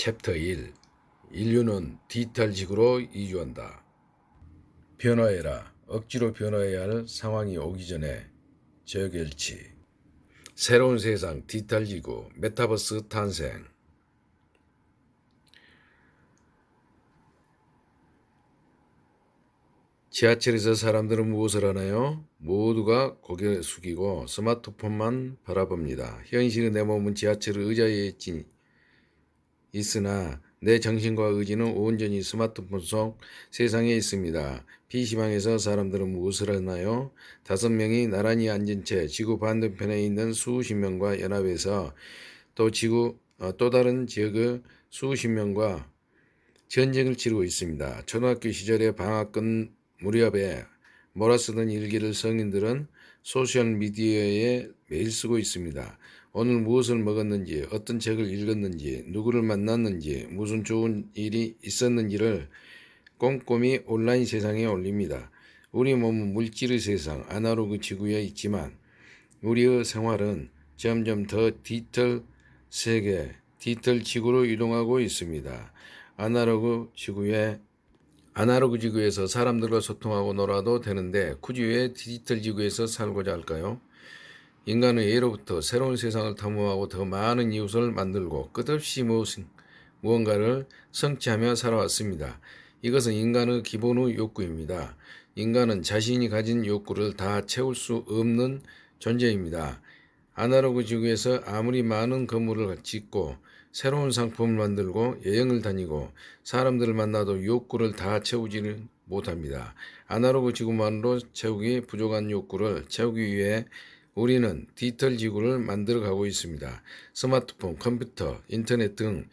챕터 1. 인류는 디지털 지구로 이주한다. 변화해라. 억지로 변화해야 할 상황이 오기 전에 저결치. 새로운 세상 디지털 지구 메타버스 탄생. 지하철에서 사람들은 무엇을 하나요? 모두가 고개를 숙이고 스마트폰만 바라봅니다. 현실의 내 몸은 지하철 의자에 있으나 내 정신과 의지는 온전히 스마트폰 속 세상에 있습니다. PC방에서 사람들은 무엇을 하나요? 5명이 나란히 앉은 채 지구 반대편에 있는 수십 명과 연합해서 또 다른 지역의 수십 명과 전쟁을 치르고 있습니다. 초등학교 시절에 방학 끝 무렵에 몰아쓰던 일기를 성인들은 소셜미디어에 매일 쓰고 있습니다. 오늘 무엇을 먹었는지, 어떤 책을 읽었는지, 누구를 만났는지, 무슨 좋은 일이 있었는지를 꼼꼼히 온라인 세상에 올립니다. 우리 몸은 물질의 세상, 아날로그 지구에 있지만 우리의 생활은 점점 더 디지털 세계, 디지털 지구로 이동하고 있습니다. 아날로그 지구에서 사람들과 소통하고 놀아도 되는데 굳이 왜 디지털 지구에서 살고자 할까요? 인간은 예로부터 새로운 세상을 탐험하고 더 많은 이웃을 만들고 끝없이 무언가를 성취하며 살아왔습니다. 이것은 인간의 기본의 욕구입니다. 인간은 자신이 가진 욕구를 다 채울 수 없는 존재입니다. 아날로그 지구에서 아무리 많은 건물을 짓고 새로운 상품을 만들고 여행을 다니고 사람들을 만나도 욕구를 다 채우지는 못합니다. 아날로그 지구만으로 채우기 부족한 욕구를 채우기 위해 우리는 디지털 지구를 만들어 가고 있습니다. 스마트폰, 컴퓨터, 인터넷 등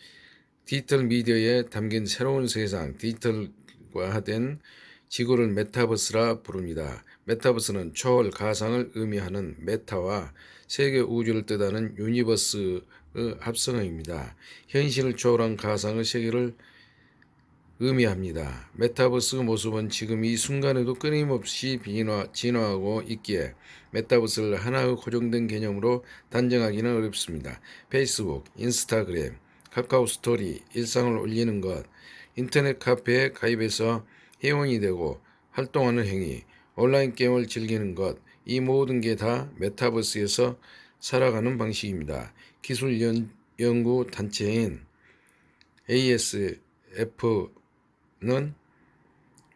디지털 미디어에 담긴 새로운 세상, 디지털화된 지구를 메타버스라 부릅니다. 메타버스는 초월 가상을 의미하는 메타와 세계 우주를 뜻하는 유니버스의 합성어입니다. 현실을 초월한 가상의 세계를 의미합니다. 메타버스의 모습은 지금 이 순간에도 끊임없이 진화하고 있기에 메타버스를 하나의 고정된 개념으로 단정하기는 어렵습니다. 페이스북, 인스타그램, 카카오 스토리, 일상을 올리는 것, 인터넷 카페에 가입해서 회원이 되고 활동하는 행위, 온라인 게임을 즐기는 것, 이 모든 게 다 메타버스에서 살아가는 방식입니다. 기술 연구 단체인 ASF는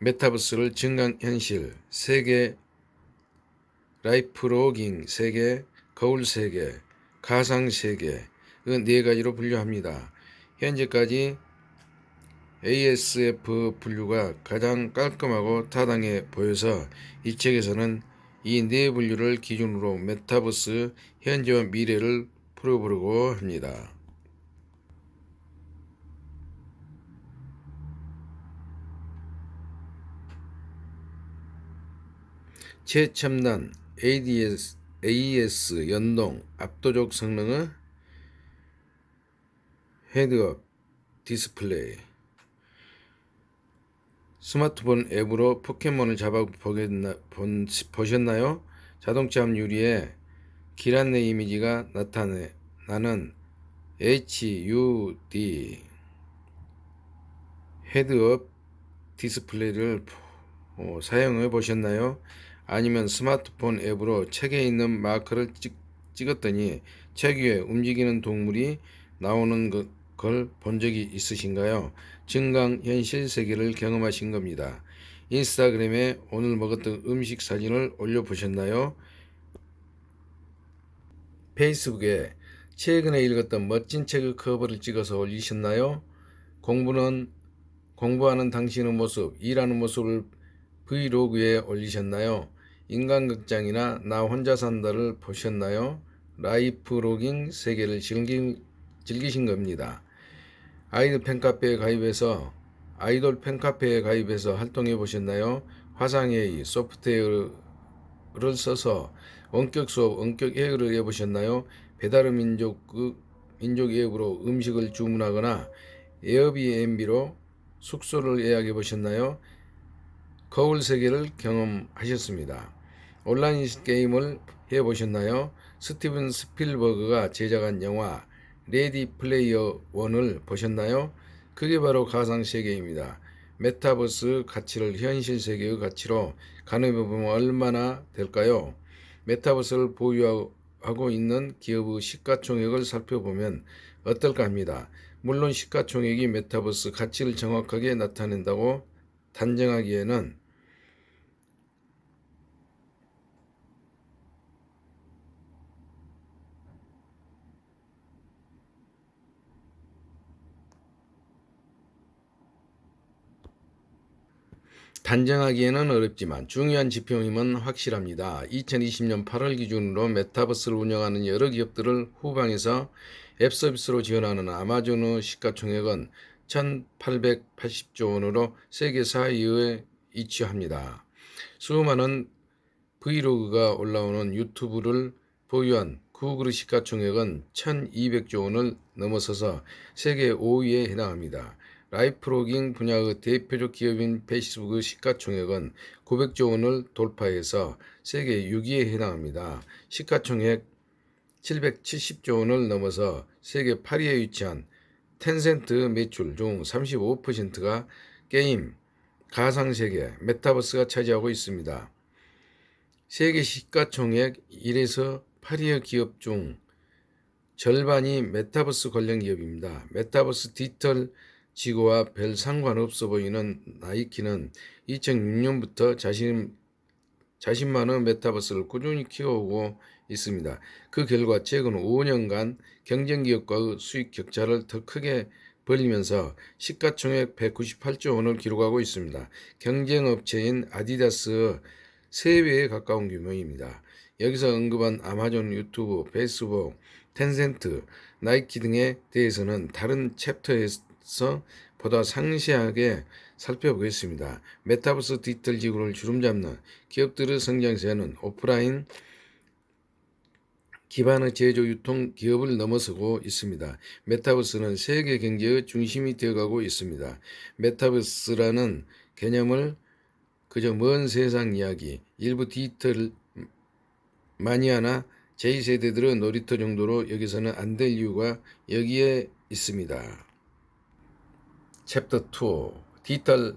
메타버스를 증강현실, 세계 라이프로깅 세계, 거울 세계, 가상 세계의 4가지로 분류합니다. 현재까지 ASF 분류가 가장 깔끔하고 타당해 보여서 이 책에서는 이 4분류를 기준으로 메타버스 현재와 미래를 풀어보려고 합니다. 최첨단 AES 연동 압도적 성능의 헤드업 디스플레이. 스마트폰 앱으로 포켓몬을 보셨나요? 자동차 앞 유리에 길 안내 이미지가 나타나는 HUD 헤드업 디스플레이를 사용해 보셨나요? 아니면 스마트폰 앱으로 책에 있는 마크를 찍었더니 책 위에 움직이는 동물이 나오는 걸 본 적이 있으신가요? 증강현실 세계를 경험하신 겁니다. 인스타그램에 오늘 먹었던 음식 사진을 올려보셨나요? 페이스북에 최근에 읽었던 멋진 책의 커버를 찍어서 올리셨나요? 공부하는 당신의 모습, 일하는 모습을 브이로그에 올리셨나요? 인간극장이나 나 혼자 산다를 보셨나요? 라이프로깅 세계를 즐기신 겁니다. 아이돌 팬카페에 가입해서 활동해 보셨나요? 화상회의 소프트웨어를 써서 원격 수업, 원격 회의를 해보셨나요? 배달의 민족 앱으로 음식을 주문하거나 에어비앤비로 숙소를 예약해 보셨나요? 거울 세계를 경험하셨습니다. 온라인 게임을 해보셨나요? 스티븐 스필버그가 제작한 영화 레디 플레이어 1을 보셨나요? 그게 바로 가상세계입니다. 메타버스 가치를 현실 세계의 가치로 가늠해보면 얼마나 될까요? 메타버스를 보유하고 있는 기업의 시가총액을 살펴보면 어떨까 합니다. 물론 시가총액이 메타버스 가치를 정확하게 나타낸다고 단정하기에는 어렵지만 중요한 지표임은 확실합니다. 2020년 8월 기준으로 메타버스를 운영하는 여러 기업들을 후방에서 앱 서비스로 지원하는 아마존의 시가총액은 1,880조 원으로 세계 4위에 위치합니다. 수많은 브이로그가 올라오는 유튜브를 보유한 구글의 시가총액은 1,200조 원을 넘어서서 세계 5위에 해당합니다. 라이프로깅 분야의 대표적 기업인 페이스북의 시가총액은 900조 원을 돌파해서 세계 6위에 해당합니다. 시가총액 770조 원을 넘어서 세계 8위에 위치한 텐센트 매출 중 35%가 게임, 가상세계, 메타버스가 차지하고 있습니다. 세계 시가총액 1에서 8위의 기업 중 절반이 메타버스 관련 기업입니다. 메타버스 디지털 지구와 별 상관없어 보이는 나이키는 2006년부터 자신만의 메타버스를 꾸준히 키워오고 있습니다. 그 결과 최근 5년간 경쟁 기업과의 수익 격차를 더 크게 벌리면서 시가총액 198조 원을 기록하고 있습니다. 경쟁 업체인 아디다스 3배에 가까운 규모입니다. 여기서 언급한 아마존, 유튜브, 페이스북, 텐센트, 나이키 등에 대해서는 다른 챕터에서 보다 상세하게 살펴보겠습니다. 메타버스 디지털 지구를 주름잡는 기업들의 성장세는 오프라인 기반의 제조 유통 기업을 넘어서고 있습니다. 메타버스는 세계 경제의 중심이 되어가고 있습니다. 메타버스라는 개념을 그저 먼 세상 이야기, 일부 디지털 마니아나 제2세대들의 놀이터 정도로 여기서는 안 될 이유가 여기에 있습니다. 챕터 2 디지털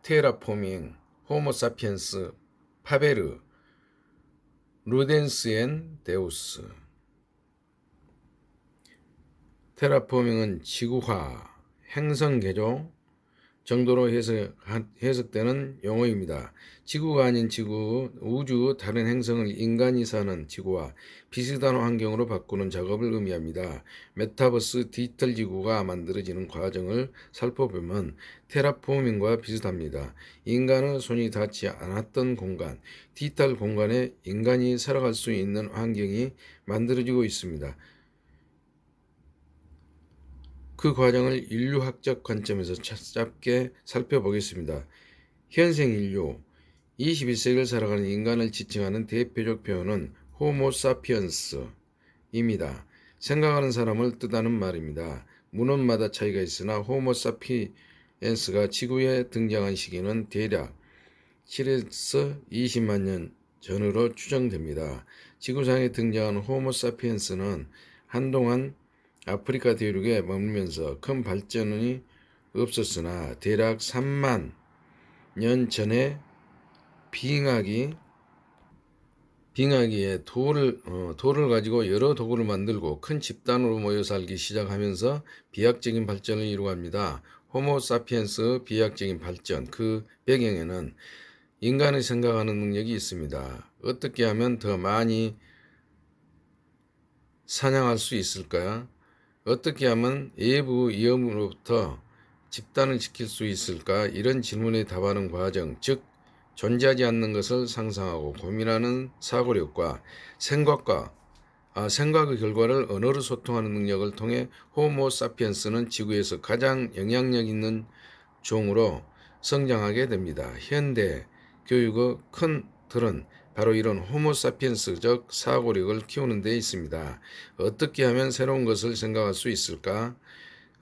테라포밍 호모 사피엔스 파베르 루덴스 앤 데우스. 테라포밍은 지구화, 행성 개조 정도로 해석되는 용어입니다. 지구가 아닌 지구, 우주 다른 행성을 인간이 사는 지구와 비슷한 환경으로 바꾸는 작업을 의미합니다. 메타버스 디지털 지구가 만들어지는 과정을 살펴보면 테라포밍과 비슷합니다. 인간의 손이 닿지 않았던 공간, 디지털 공간에 인간이 살아갈 수 있는 환경이 만들어지고 있습니다. 그 과정을 인류학적 관점에서 짧게 살펴보겠습니다. 현생 인류, 21세기를 살아가는 인간을 지칭하는 대표적 표현은 호모 사피엔스입니다. 생각하는 사람을 뜻하는 말입니다. 문헌마다 차이가 있으나 호모 사피엔스가 지구에 등장한 시기는 대략 7에서 20만 년 전으로 추정됩니다. 지구상에 등장한 호모 사피엔스는 한동안 아프리카 대륙에 머물면서 큰 발전이 없었으나 대략 3만 년 전에 빙하기에 돌을 가지고 여러 도구를 만들고 큰 집단으로 모여 살기 시작하면서 비약적인 발전을 이루어갑니다. 호모 사피엔스 비약적인 발전, 그 배경에는 인간의 생각하는 능력이 있습니다. 어떻게 하면 더 많이 사냥할 수 있을까? 어떻게 하면 외부 위험으로부터 집단을 지킬 수 있을까? 이런 질문에 답하는 과정, 즉 존재하지 않는 것을 상상하고 고민하는 사고력과 생각의 결과를 언어로 소통하는 능력을 통해 호모 사피엔스는 지구에서 가장 영향력 있는 종으로 성장하게 됩니다. 현대 교육의 큰 틀은 바로 이런 호모 사피엔스적 사고력을 키우는 데 있습니다. 어떻게 하면 새로운 것을 생각할 수 있을까?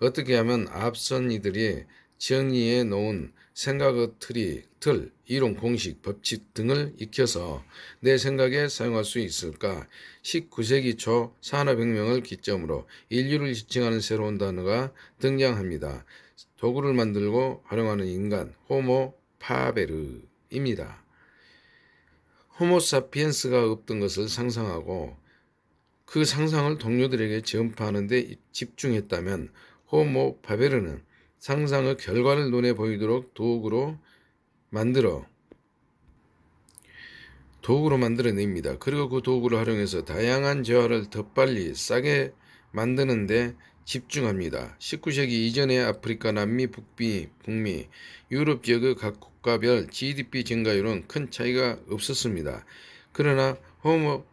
어떻게 하면 앞선 이들이 정의해 놓은 생각의 틀, 이론, 공식, 법칙 등을 익혀서 내 생각에 사용할 수 있을까? 19세기 초 산업혁명을 기점으로 인류를 지칭하는 새로운 단어가 등장합니다. 도구를 만들고 활용하는 인간, 호모 파베르입니다. 호모사피엔스가 없던 것을 상상하고 그 상상을 동료들에게 전파하는 데 집중했다면 호모 파베르는 상상의 결과를 눈에 보이도록 도구로 만들어냅니다. 그리고 그 도구를 활용해서 다양한 재화를 더 빨리 싸게 만드는 데 집중합니다. 19세기 이전의 아프리카, 남미, 북미, 유럽 지역의 각 국가별 GDP 증가율은 큰 차이가 없었습니다. 그러나 호모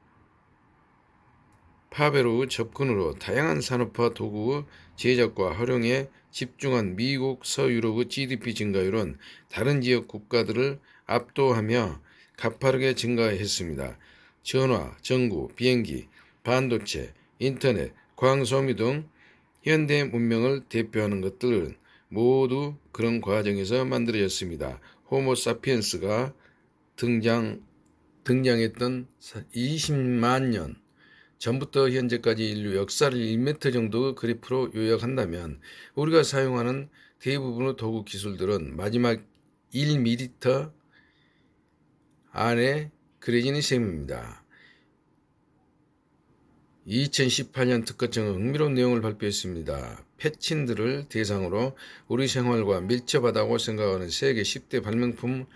파베르의 접근으로 다양한 산업화 도구 제작과 활용에 집중한 미국, 서유럽의 GDP 증가율은 다른 지역 국가들을 압도하며 가파르게 증가했습니다. 전화, 전구, 비행기, 반도체, 인터넷, 광소미 등 현대 문명을 대표하는 것들은 모두 그런 과정에서 만들어졌습니다. 호모사피엔스가 등장했던 20만 년 전부터 현재까지 인류 역사를 1m 정도 그래프로 요약한다면 우리가 사용하는 대부분의 도구 기술들은 마지막 1mm 안에 그려지는 셈입니다. 2018년 특허청은 흥미로운 내용을 발표했습니다. 패친들을 대상으로 우리 생활과 밀접하다고 생각하는 세계 10대 발명품을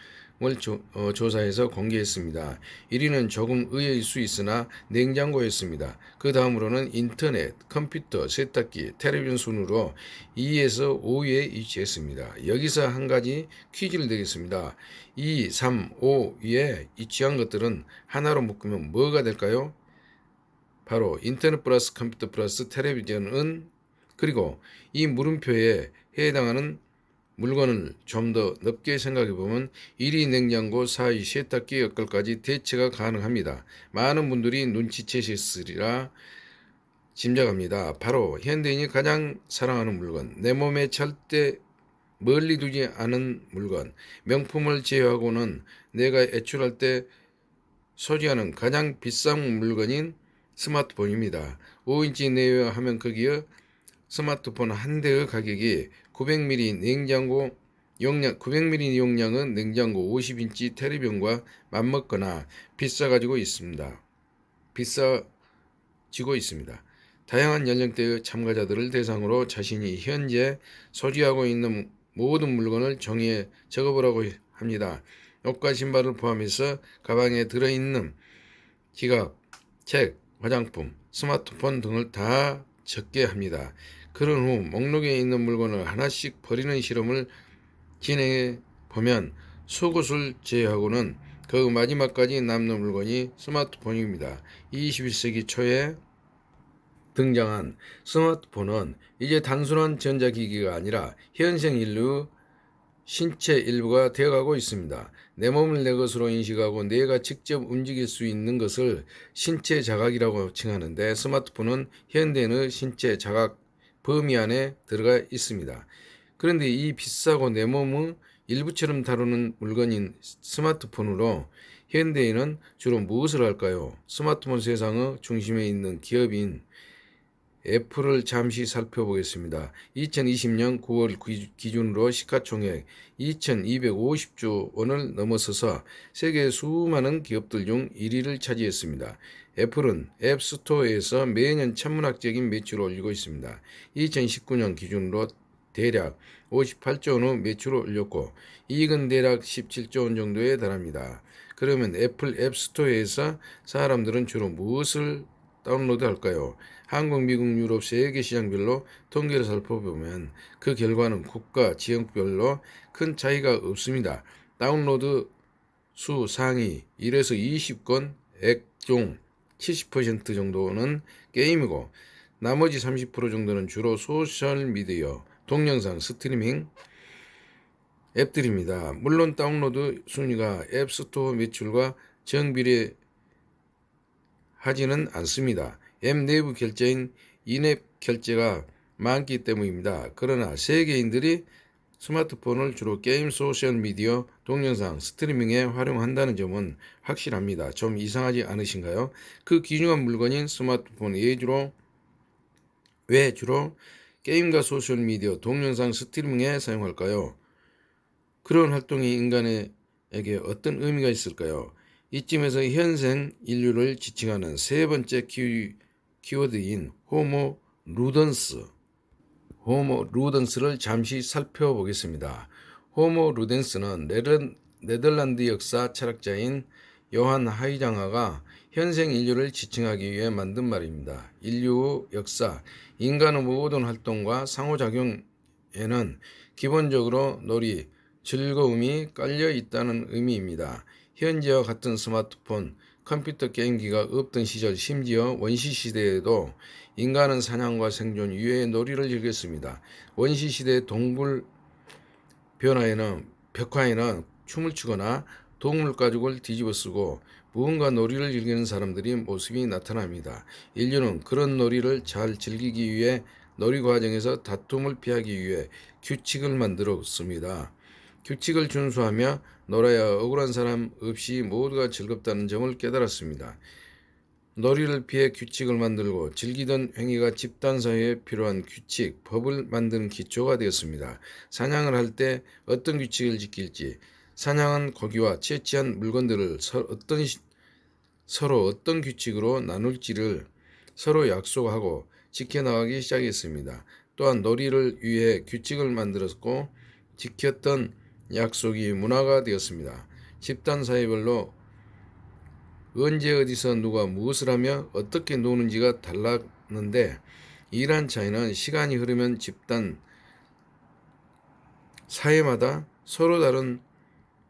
조사해서 공개했습니다. 1위는 조금 의외일 수 있으나 냉장고였습니다. 그 다음으로는 인터넷, 컴퓨터, 세탁기, 텔레비전 순으로 2위에서 5위에 위치했습니다. 여기서 한 가지 퀴즈를 드리겠습니다. 2, 3, 5위에 위치한 것들은 하나로 묶으면 뭐가 될까요? 바로 인터넷 플러스 컴퓨터 플러스 텔레비전은 그리고 이 물음표에 해당하는 물건을 좀 더 넓게 생각해보면 1위 냉장고, 4위 세탁기, 엇갈까지 대체가 가능합니다. 많은 분들이 눈치채셨으리라 짐작합니다. 바로 현대인이 가장 사랑하는 물건, 내 몸에 절대 멀리 두지 않은 물건, 명품을 제외하고는 내가 애출할 때 소지하는 가장 비싼 물건인 스마트폰입니다. 5인치 내외 화면 크기의 스마트폰 한 대의 가격이 900ml 냉장고 용량 900ml 용량은 냉장고 50인치 텔레비전과 맞먹거나 비싸지고 있습니다. 다양한 연령대의 참가자들을 대상으로 자신이 현재 소지하고 있는 모든 물건을 종이에 적어보라고 합니다. 옷과 신발을 포함해서 가방에 들어있는 지갑, 책, 화장품, 스마트폰 등을 다 적게 합니다. 그런 후 목록에 있는 물건을 하나씩 버리는 실험을 진행해 보면 속옷을 제외하고는 그 마지막까지 남는 물건이 스마트폰입니다. 21세기 초에 등장한 스마트폰은 이제 단순한 전자기기가 아니라 현생 인류 신체 일부가 되어가고 있습니다. 내 몸을 내 것으로 인식하고 내가 직접 움직일 수 있는 것을 신체 자각이라고 칭하는데 스마트폰은 현대인의 신체 자각 범위 안에 들어가 있습니다. 그런데 이 비싸고 내 몸의 일부처럼 다루는 물건인 스마트폰으로 현대인은 주로 무엇을 할까요? 스마트폰 세상의 중심에 있는 기업인 애플을 잠시 살펴보겠습니다. 2020년 9월 기준으로 시가총액 2,250조 원을 넘어서서 세계 수많은 기업들 중 1위를 차지했습니다. 애플은 앱스토어에서 매년 천문학적인 매출을 올리고 있습니다. 2019년 기준으로 대략 58조 원의 매출을 올렸고 이익은 대략 17조 원 정도에 달합니다. 그러면 애플 앱스토어에서 사람들은 주로 무엇을 다운로드할까요? 한국, 미국, 유럽 세계 시장별로 통계를 살펴보면 그 결과는 국가, 지역별로 큰 차이가 없습니다. 다운로드 수 상위 1에서 20건 액종 70% 정도는 게임이고 나머지 30% 정도는 주로 소셜미디어, 동영상, 스트리밍 앱들입니다. 물론 다운로드 순위가 앱스토어 매출과 정비례하지는 않습니다. 앱 내부 결제인 인앱 결제가 많기 때문입니다. 그러나 세계인들이 스마트폰을 주로 게임, 소셜미디어, 동영상, 스트리밍에 활용한다는 점은 확실합니다. 좀 이상하지 않으신가요? 그 귀중한 물건인 스마트폰 왜 주로 게임과 소셜미디어, 동영상 스트리밍에 사용할까요? 그런 활동이 인간에게 어떤 의미가 있을까요? 이쯤에서 현생 인류를 지칭하는 세 번째 키워드인 호모 루던스를 잠시 살펴보겠습니다. 호모 루덴스는 네덜란드 역사 철학자인 요한 하이장하가 현생 인류를 지칭하기 위해 만든 말입니다. 인류의 역사, 인간의 모든 활동과 상호작용에는 기본적으로 놀이, 즐거움이 깔려 있다는 의미입니다. 현재와 같은 스마트폰, 컴퓨터 게임기가 없던 시절, 심지어 원시시대에도 인간은 사냥과 생존, 유해의 놀이를 즐겼습니다. 원시시대의 동물 벽화에는 춤을 추거나 동물 가죽을 뒤집어 쓰고 무언가 놀이를 즐기는 사람들이 모습이 나타납니다. 인류는 그런 놀이를 잘 즐기기 위해 놀이 과정에서 다툼을 피하기 위해 규칙을 만들었습니다. 규칙을 준수하며 놀아야 억울한 사람 없이 모두가 즐겁다는 점을 깨달았습니다. 놀이를 피해 규칙을 만들고 즐기던 행위가 집단 사회에 필요한 규칙, 법을 만드는 기초가 되었습니다. 사냥을 할 때 어떤 규칙을 지킬지, 사냥한 고기와 채취한 물건들을 서로 어떤 규칙으로 나눌지를 서로 약속하고 지켜나가기 시작했습니다. 또한 놀이를 위해 규칙을 만들었고 지켰던 약속이 문화가 되었습니다. 집단 사회별로 언제 어디서 누가 무엇을 하며 어떻게 노는지가 달랐는데 이러한 차이는 시간이 흐르면 집단 사회마다 서로 다른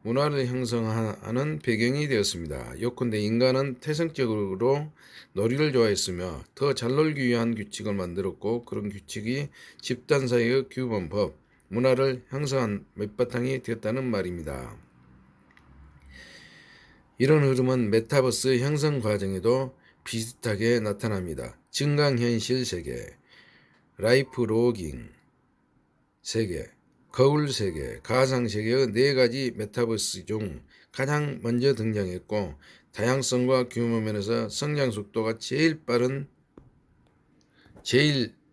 문화를 형성하는 배경이 되었습니다. 요컨대 인간은 태생적으로 놀이를 좋아했으며 더 잘 놀기 위한 규칙을 만들었고 그런 규칙이 집단 사회의 규범, 법, 문화를 형성한 밑바탕이 되었다는 말입니다. 이런 흐름은 메타버스 형성 과정에도 비슷하게 나타납니다. 증강현실 세계, 라이프 로깅 세계, 거울 세계, 가상 세계의 네 가지 메타버스 중 가장 먼저 등장했고 다양성과 규모 면에서 성장 속도가 제일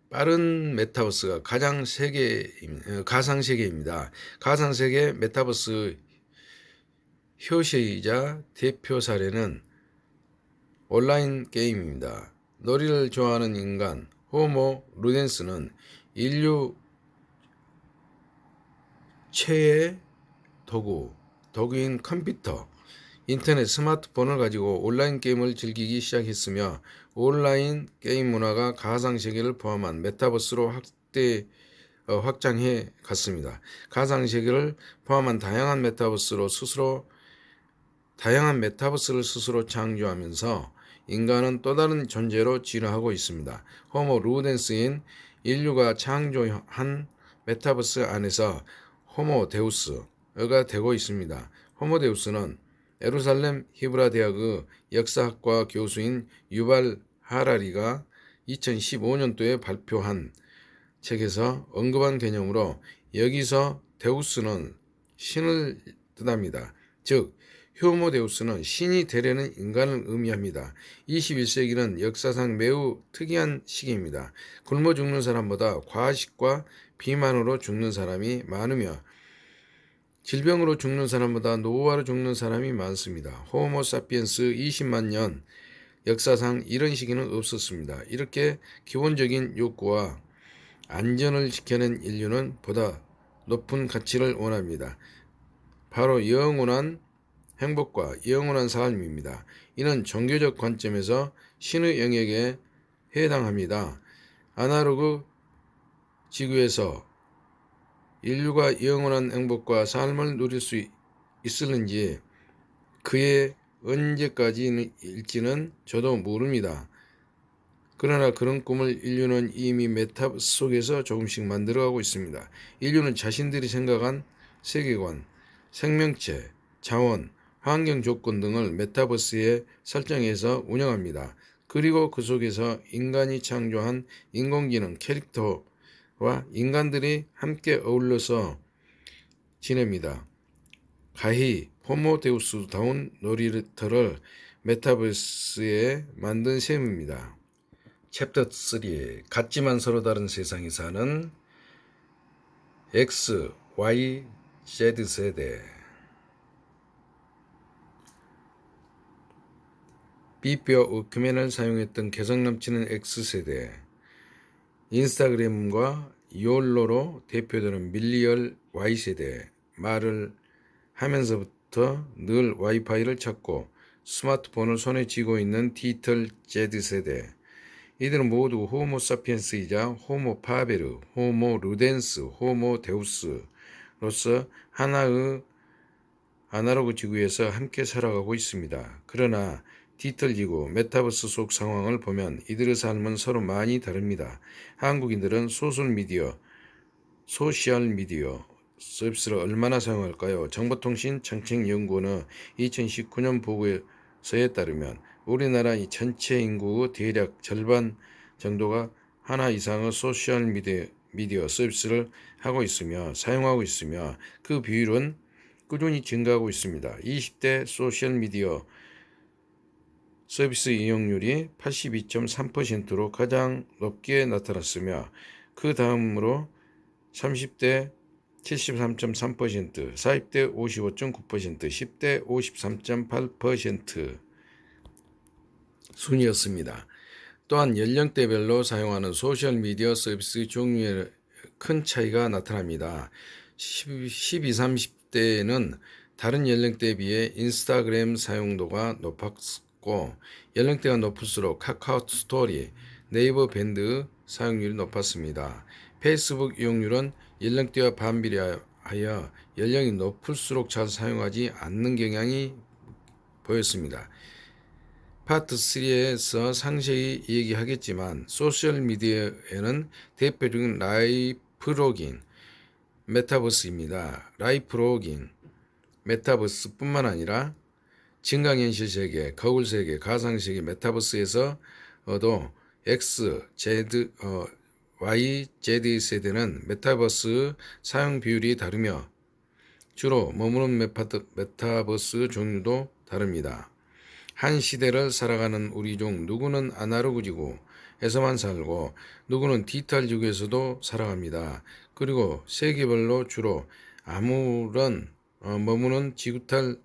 빠른 메타버스가 가상 세계입니다. 가상 세계 메타버스 효시이자 대표 사례는 온라인 게임입니다. 놀이를 좋아하는 인간 호모 루덴스는 인류 최애 도구인 컴퓨터, 인터넷, 스마트폰을 가지고 온라인 게임을 즐기기 시작했으며 온라인 게임 문화가 가상세계를 포함한 메타버스로 확장해 갔습니다. 가상세계를 포함한 다양한 메타버스를 스스로 창조하면서 인간은 또 다른 존재로 진화하고 있습니다. 호모 루덴스인 인류가 창조한 메타버스 안에서 호모 데우스가 되고 있습니다. 호모 데우스는 예루살렘 히브라 대학의 역사학과 교수인 유발 하라리가 2015년도에 발표한 책에서 언급한 개념으로 여기서 데우스는 신을 뜻합니다. 즉 호모 데우스는 신이 되려는 인간을 의미합니다. 21세기는 역사상 매우 특이한 시기입니다. 굶어 죽는 사람보다 과식과 비만으로 죽는 사람이 많으며 질병으로 죽는 사람보다 노화로 죽는 사람이 많습니다. 호모 사피엔스 20만 년 역사상 이런 시기는 없었습니다. 이렇게 기본적인 욕구와 안전을 지켜낸 인류는 보다 높은 가치를 원합니다. 바로 영원한 행복과 영원한 삶입니다. 이는 종교적 관점에서 신의 영역에 해당합니다. 아날로그 지구에서 인류가 영원한 행복과 삶을 누릴 수 있을는지 그의 언제까지일지는 저도 모릅니다. 그러나 그런 꿈을 인류는 이미 메타버스 속에서 조금씩 만들어가고 있습니다. 인류는 자신들이 생각한 세계관, 생명체, 자원, 환경 조건 등을 메타버스에 설정해서 운영합니다. 그리고 그 속에서 인간이 창조한 인공지능 캐릭터와 인간들이 함께 어울려서 지냅니다. 가히 호모데우스다운 놀이터를 메타버스에 만든 셈입니다. 챕터 3 같지만 서로 다른 세상에 사는 X, Y, Z 세대. 비뼈 워크맨을 사용했던 개성 넘치는 X세대. 인스타그램과 요올로로 대표되는 밀리얼 Y세대. 말을 하면서부터 늘 와이파이를 찾고 스마트폰을 손에 쥐고 있는 디지털 Z세대. 이들은 모두 호모 사피엔스이자 호모 파베르, 호모 루덴스, 호모 데우스로서 하나의 아날로그 지구에서 함께 살아가고 있습니다. 그러나 디지털 지구, 메타버스 속 상황을 보면 이들의 삶은 서로 많이 다릅니다. 한국인들은 소셜미디어 서비스를 얼마나 사용할까요? 정보통신정책연구원의 2019년 보고서에 따르면 우리나라 전체 인구의 대략 절반 정도가 하나 이상의 소셜미디어 서비스를 사용하고 있으며 그 비율은 꾸준히 증가하고 있습니다. 20대 소셜미디어 서비스 이용률이 82.3%로 가장 높게 나타났으며 그 다음으로 30대 73.3%, 40대 55.9%, 10대 53.8% 순이었습니다. 또한 연령대별로 사용하는 소셜미디어 서비스 종류에 큰 차이가 나타납니다. 12, 30대는 다른 연령대에 비해 인스타그램 사용도가 높았고 연령대가 높을수록 카카오 스토리, 네이버 밴드 사용률이 높았습니다. 페이스북 이용률은 연령대와 반비례하여 연령이 높을수록 잘 사용하지 않는 경향이 보였습니다. 파트 3에서 상세히 얘기하겠지만 소셜미디어에는 대표적인 라이프로깅, 메타버스입니다. 라이프로깅, 메타버스뿐만 아니라 증강현실 세계, 거울 세계, 가상 세계, 메타버스에서도 X, Z, Y, Z 세대는 메타버스 사용 비율이 다르며 주로 머무는 메타버스 종류도 다릅니다. 한 시대를 살아가는 우리 중 누구는 아날로그 지구에서만 살고 누구는 디지털 지구에서도 살아갑니다. 그리고 세계별로 주로 아무런 머무는 지구털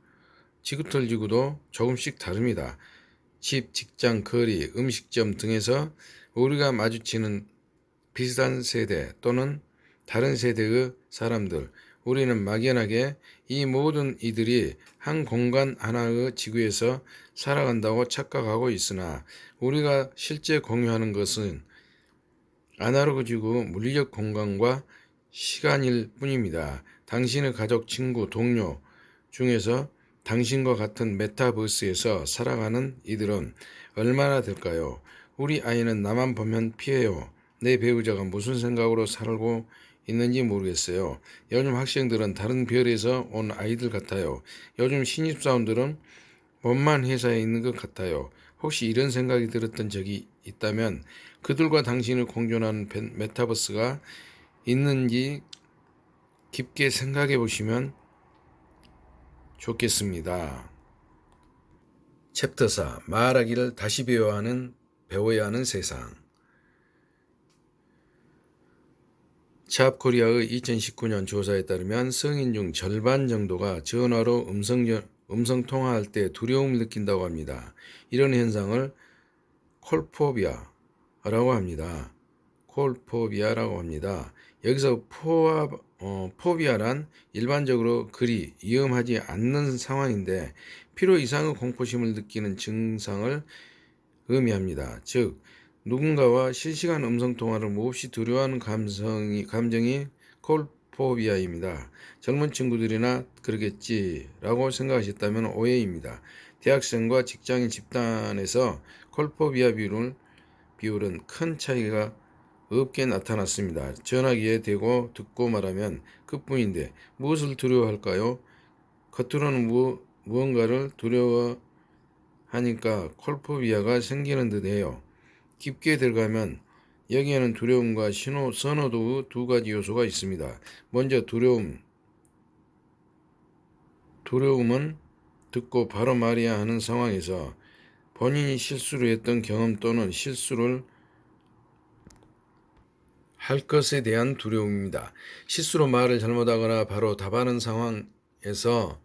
지구도 조금씩 다릅니다. 집, 직장, 거리, 음식점 등에서 우리가 마주치는 비슷한 세대 또는 다른 세대의 사람들, 우리는 막연하게 이 모든 이들이 한 공간 하나의 지구에서 살아간다고 착각하고 있으나 우리가 실제 공유하는 것은 아날로그 지구 물리적 공간과 시간일 뿐입니다. 당신의 가족, 친구, 동료 중에서 당신과 같은 메타버스에서 살아가는 이들은 얼마나 될까요? 우리 아이는 나만 보면 피해요. 내 배우자가 무슨 생각으로 살고 있는지 모르겠어요. 요즘 학생들은 다른 별에서 온 아이들 같아요. 요즘 신입사원들은 먼만 회사에 있는 것 같아요. 혹시 이런 생각이 들었던 적이 있다면 그들과 당신을 공존하는 메타버스가 있는지 깊게 생각해 보시면 좋겠습니다. 챕터 4 말하기를 다시 배워야 하는 세상. 샵코리아의 2019년 조사에 따르면 성인 중 절반 정도가 전화로 음성 통화할 때 두려움을 느낀다고 합니다. 이런 현상을 콜포비아라고 합니다. 여기서 포비아란 일반적으로 그리 위험하지 않는 상황인데 필요 이상의 공포심을 느끼는 증상을 의미합니다. 즉 누군가와 실시간 음성통화를 몹시 두려워하는 감정이 콜포비아입니다. 젊은 친구들이나 그러겠지라고 생각하셨다면 오해입니다. 대학생과 직장인 집단에서 콜포비아 비율은 큰 차이가 없게 나타났습니다. 전화기에 대고 듣고 말하면 그뿐인데 무엇을 두려워할까요? 겉으로는 무언가를 두려워하니까 콜포비아가 생기는 듯해요. 깊게 들어가면 여기에는 두려움과 선호도의 두 가지 요소가 있습니다. 먼저 두려움, 두려움은 듣고 바로 말해야 하는 상황에서 본인이 실수를 했던 경험 또는 실수를 할 것에 대한 두려움입니다. 실수로 말을 잘못하거나 바로 답하는 상황에서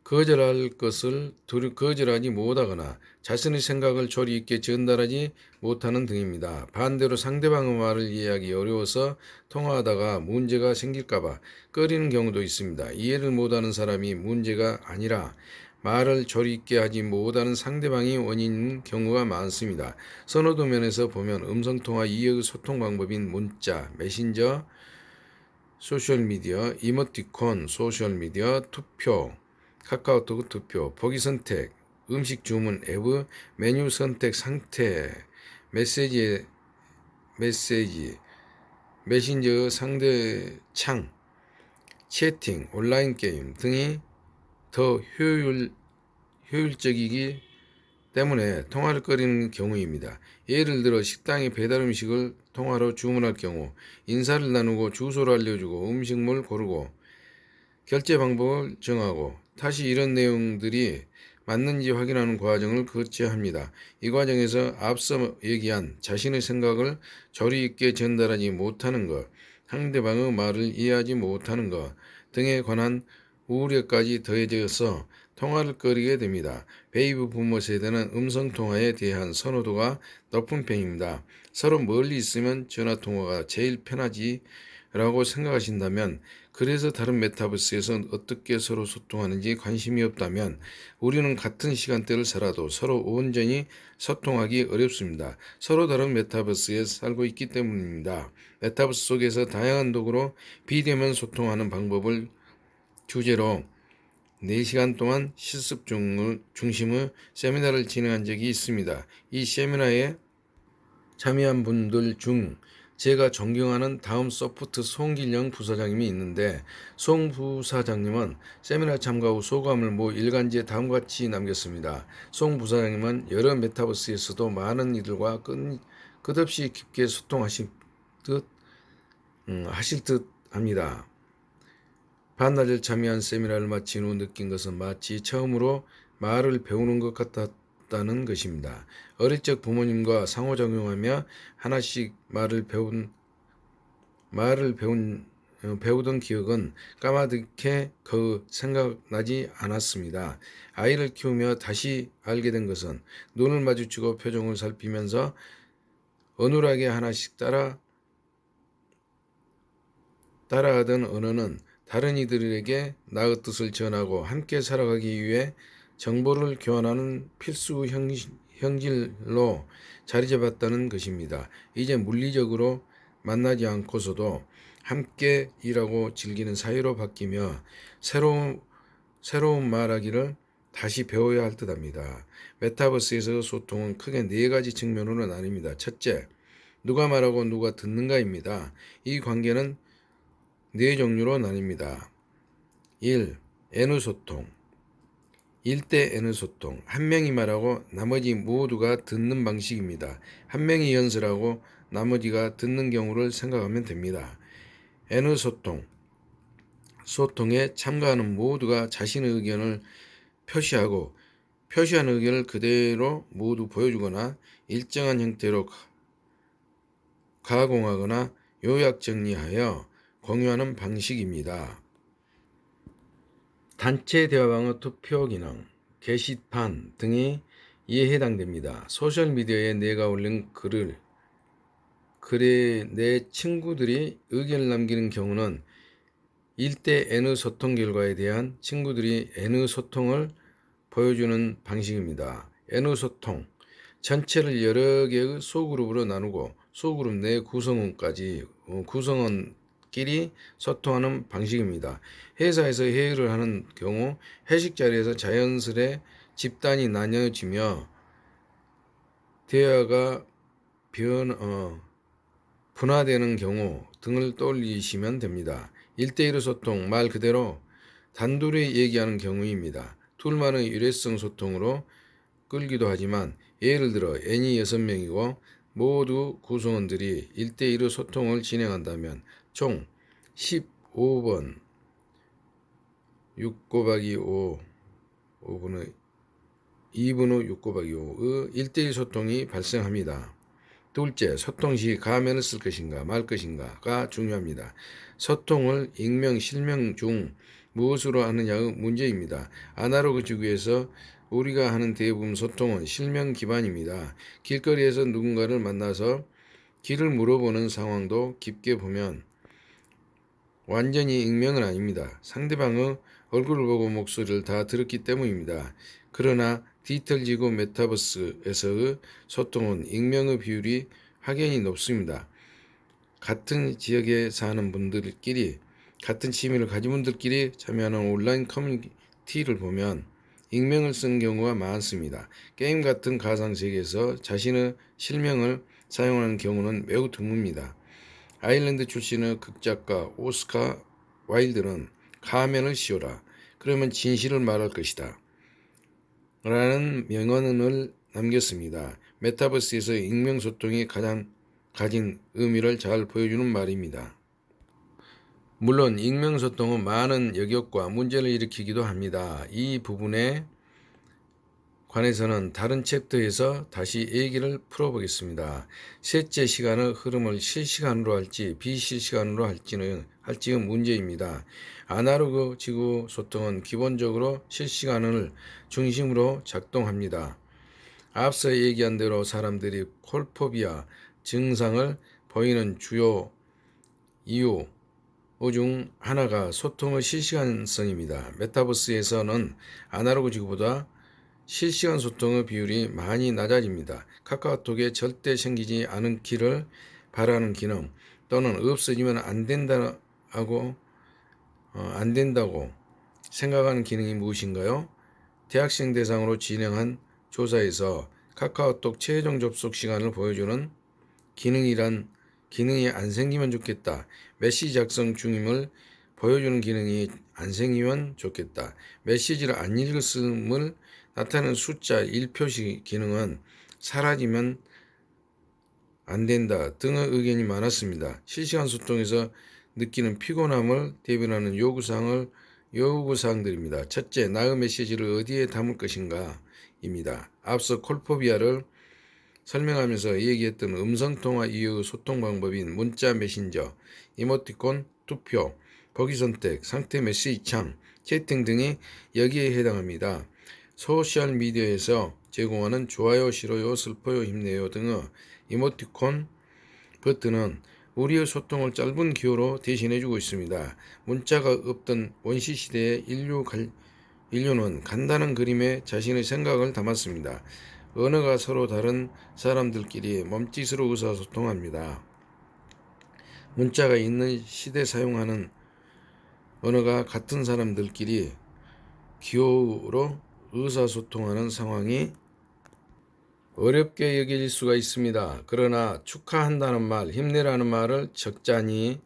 거절할 것을 거절하지 못하거나 자신의 생각을 조리 있게 전달하지 못하는 등입니다. 반대로 상대방의 말을 이해하기 어려워서 통화하다가 문제가 생길까봐 꺼리는 경우도 있습니다. 이해를 못하는 사람이 문제가 아니라 말을 조리 있게 하지 못하는 상대방이 원인인 경우가 많습니다. 선호도 면에서 보면 음성통화 이해의 소통 방법인 문자, 메신저, 소셜미디어, 이모티콘, 소셜미디어, 투표, 카카오톡 투표, 보기 선택, 음식 주문 앱의 메뉴 선택 상태, 메시지, 메신저 상대 창, 채팅, 온라인 게임 등이 더 효율적이기 때문에 통화를 꺼리는 경우입니다. 예를 들어 식당에 배달 음식을 통화로 주문할 경우 인사를 나누고 주소를 알려주고 음식물 고르고 결제 방법을 정하고 다시 이런 내용들이 맞는지 확인하는 과정을 거쳐야 합니다. 이 과정에서 앞서 얘기한 자신의 생각을 조리 있게 전달하지 못하는 것, 상대방의 말을 이해하지 못하는 것 등에 관한 우려까지 더해져서 통화를 꺼리게 됩니다. 베이비 부모 세대는 음성통화에 대한 선호도가 높은 편입니다. 서로 멀리 있으면 전화통화가 제일 편하지 라고 생각하신다면, 그래서 다른 메타버스에서 어떻게 서로 소통하는지 관심이 없다면 우리는 같은 시간대를 살아도 서로 온전히 소통하기 어렵습니다. 서로 다른 메타버스에 살고 있기 때문입니다. 메타버스 속에서 다양한 도구로 비대면 소통하는 방법을 주제로 4시간 동안 실습 중심의 세미나를 진행한 적이 있습니다. 이 세미나에 참여한 분들 중 제가 존경하는 다음 소프트 송길영 부사장님이 있는데, 송 부사장님은 세미나 참가 후 소감을 일간지에 다음과 같이 남겼습니다. 송 부사장님은 여러 메타버스에서도 많은 이들과 끝없이 깊게 소통하실 듯 합니다. 반나절 참여한 세미나를 마친 후 느낀 것은 마치 처음으로 말을 배우는 것 같았다는 것입니다. 어릴 적 부모님과 상호작용하며 하나씩 배우던 기억은 까마득해 생각나지 않았습니다. 아이를 키우며 다시 알게 된 것은 눈을 마주치고 표정을 살피면서 어눌하게 하나씩 따라하던 언어는 다른 이들에게 나의 뜻을 전하고 함께 살아가기 위해 정보를 교환하는 필수 형질로 자리 잡았다는 것입니다. 이제 물리적으로 만나지 않고서도 함께 일하고 즐기는 사이로 바뀌며 새로운 말하기를 다시 배워야 할 듯합니다. 메타버스에서 소통은 크게 4가지 측면으로 나뉩니다. 첫째, 누가 말하고 누가 듣는가입니다. 이 관계는 4종류로 나뉩니다. 1. N의 소통. 1대 N의 소통. 한 명이 말하고 나머지 모두가 듣는 방식입니다. 한 명이 연설하고 나머지가 듣는 경우를 생각하면 됩니다. N의 소통. 소통에 참가하는 모두가 자신의 의견을 표시하고 표시한 의견을 그대로 모두 보여주거나 일정한 형태로 가공하거나 요약 정리하여 공유하는 방식입니다. 단체 대화방어 투표 기능, 게시판 등이 이에 해당됩니다. 소셜미디어에 내가 올린 글에 내 친구들이 의견을 남기는 경우는 1대 N의 소통 결과에 대한 친구들이 N의 소통을 보여주는 방식입니다. N의 소통, 전체를 여러 개의 소그룹으로 나누고 소그룹 내 구성원끼리 소통하는 방식입니다. 회사에서 회의를 하는 경우 회식 자리에서 자연스레 집단이 나뉘어지며 대화가 분화되는 경우 등을 떠올리시면 됩니다. 1대1의 소통, 말 그대로 단둘이 얘기하는 경우입니다. 둘만의 일회성 소통으로 끌기도 하지만, 예를 들어 N이 6명이고 모두 구성원들이 1대1의 소통을 진행한다면 총 15번 6 곱하기 5, 5분의 2분 후 6 곱하기 5의 1대1 소통이 발생합니다. 둘째, 소통 시 가면을 쓸 것인가 말 것인가가 중요합니다. 소통을 익명, 실명 중 무엇으로 하느냐의 문제입니다. 아날로그 지구에서 우리가 하는 대부분 소통은 실명 기반입니다. 길거리에서 누군가를 만나서 길을 물어보는 상황도 깊게 보면 완전히 익명은 아닙니다. 상대방의 얼굴을 보고 목소리를 다 들었기 때문입니다. 그러나 디지털지구 메타버스에서의 소통은 익명의 비율이 확연히 높습니다. 같은 지역에 사는 분들끼리, 같은 취미를 가진 분들끼리 참여하는 온라인 커뮤니티를 보면 익명을 쓴 경우가 많습니다. 게임 같은 가상세계에서 자신의 실명을 사용하는 경우는 매우 드뭅니다. 아일랜드 출신의 극작가 오스카 와일드는 가면을 씌워라. 그러면 진실을 말할 것이다. 라는 명언을 남겼습니다. 메타버스에서 익명소통이 가진 의미를 잘 보여주는 말입니다. 물론 익명소통은 많은 역역과 문제를 일으키기도 합니다. 이 부분에 관해서는 다른 챕터에서 다시 얘기를 풀어보겠습니다. 셋째, 시간의 흐름을 실시간으로 할지 비실시간으로 할지의 문제입니다. 아날로그 지구 소통은 기본적으로 실시간을 중심으로 작동합니다. 앞서 얘기한 대로 사람들이 콜포비아 증상을 보이는 주요 이유 중 하나가 소통의 실시간성입니다. 메타버스에서는 아날로그 지구보다 실시간 소통의 비율이 많이 낮아집니다. 카카오톡에 절대 생기지 않은 길을 바라는 기능 또는 없어지면 안 된다고 생각하는 기능이 무엇인가요? 대학생 대상으로 진행한 조사에서 카카오톡 최종 접속 시간을 보여주는 기능이 안 생기면 좋겠다. 메시지 작성 중임을 보여주는 기능이 안 생기면 좋겠다. 메시지를 안 읽었음을 나타내는 숫자 1표시 기능은 사라지면 안 된다 등의 의견이 많았습니다. 실시간 소통에서 느끼는 피곤함을 대변하는 요구사항들입니다. 첫째, 나의 메시지를 어디에 담을 것인가 입니다. 앞서 콜포비아를 설명하면서 얘기했던 음성통화 이후의 소통 방법인 문자 메신저, 이모티콘, 투표, 보기 선택, 상태 메시지 창, 채팅 등이 여기에 해당합니다. 소셜미디어에서 제공하는 좋아요, 싫어요, 슬퍼요, 힘내요 등의 이모티콘 버튼은 우리의 소통을 짧은 기호로 대신해주고 있습니다. 문자가 없던 원시시대의 인류는 간단한 그림에 자신의 생각을 담았습니다. 언어가 서로 다른 사람들끼리 몸짓으로 의사소통합니다. 문자가 있는 시대 사용하는 언어가 같은 사람들끼리 기호로 의사소통하는 상황이 어렵게 여겨질 수가 있습니다. 그러나 축하한다는 말, 힘내라는 말을 적잖이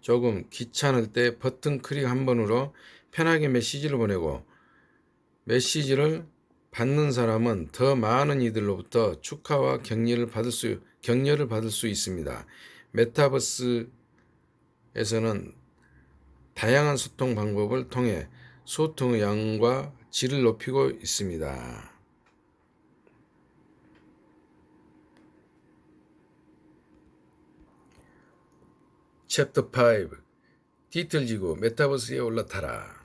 조금 귀찮을 때 버튼 클릭 한 번으로 편하게 메시지를 보내고 메시지를 받는 사람은 더 많은 이들로부터 축하와 격려를 받을 수 있습니다. 메타버스에서는 다양한 소통 방법을 통해 소통의 양과 질을 높이고 있습니다. 챕터 5 디지털지구 메타버스에 올라타라.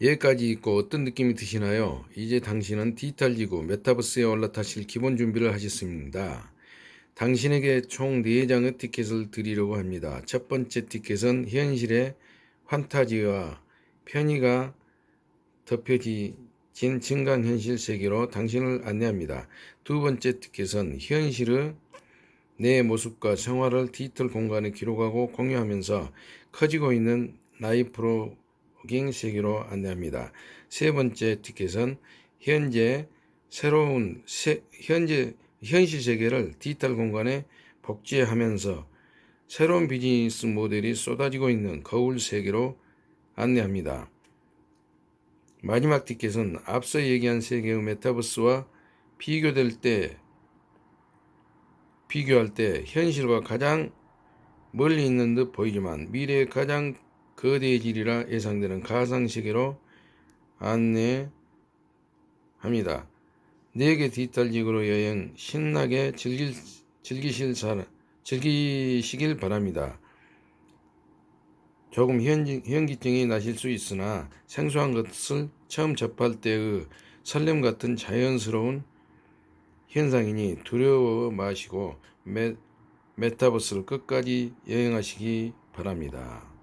여기까지 읽고 어떤 느낌이 드시나요? 이제 당신은 디지털지구 메타버스에 올라타실 기본 준비를 하셨습니다. 당신에게 총 4장의 티켓을 드리려고 합니다. 첫 번째 티켓은 현실의 판타지와 편의가 덮여진 증강현실 세계로 당신을 안내합니다. 두 번째 티켓은 현실의 내 모습과 생활을 디지털 공간에 기록하고 공유하면서 커지고 있는 나의 프로깅 세계로 안내합니다. 세 번째 티켓은 현실 세계를 디지털 공간에 복제하면서 새로운 비즈니스 모델이 쏟아지고 있는 거울 세계로 안내합니다. 마지막 티켓은 앞서 얘기한 세계의 메타버스와 비교할 때 현실과 가장 멀리 있는 듯 보이지만 미래의 가장 거대해지리라 예상되는 가상세계로 안내합니다. 4개 디지털 지구로 여행 신나게 즐기시길 바랍니다. 조금 현기증이 나실 수 있으나 생소한 것을 처음 접할 때의 설렘 같은 자연스러운 현상이니 두려워 마시고 메타버스를 끝까지 여행하시기 바랍니다.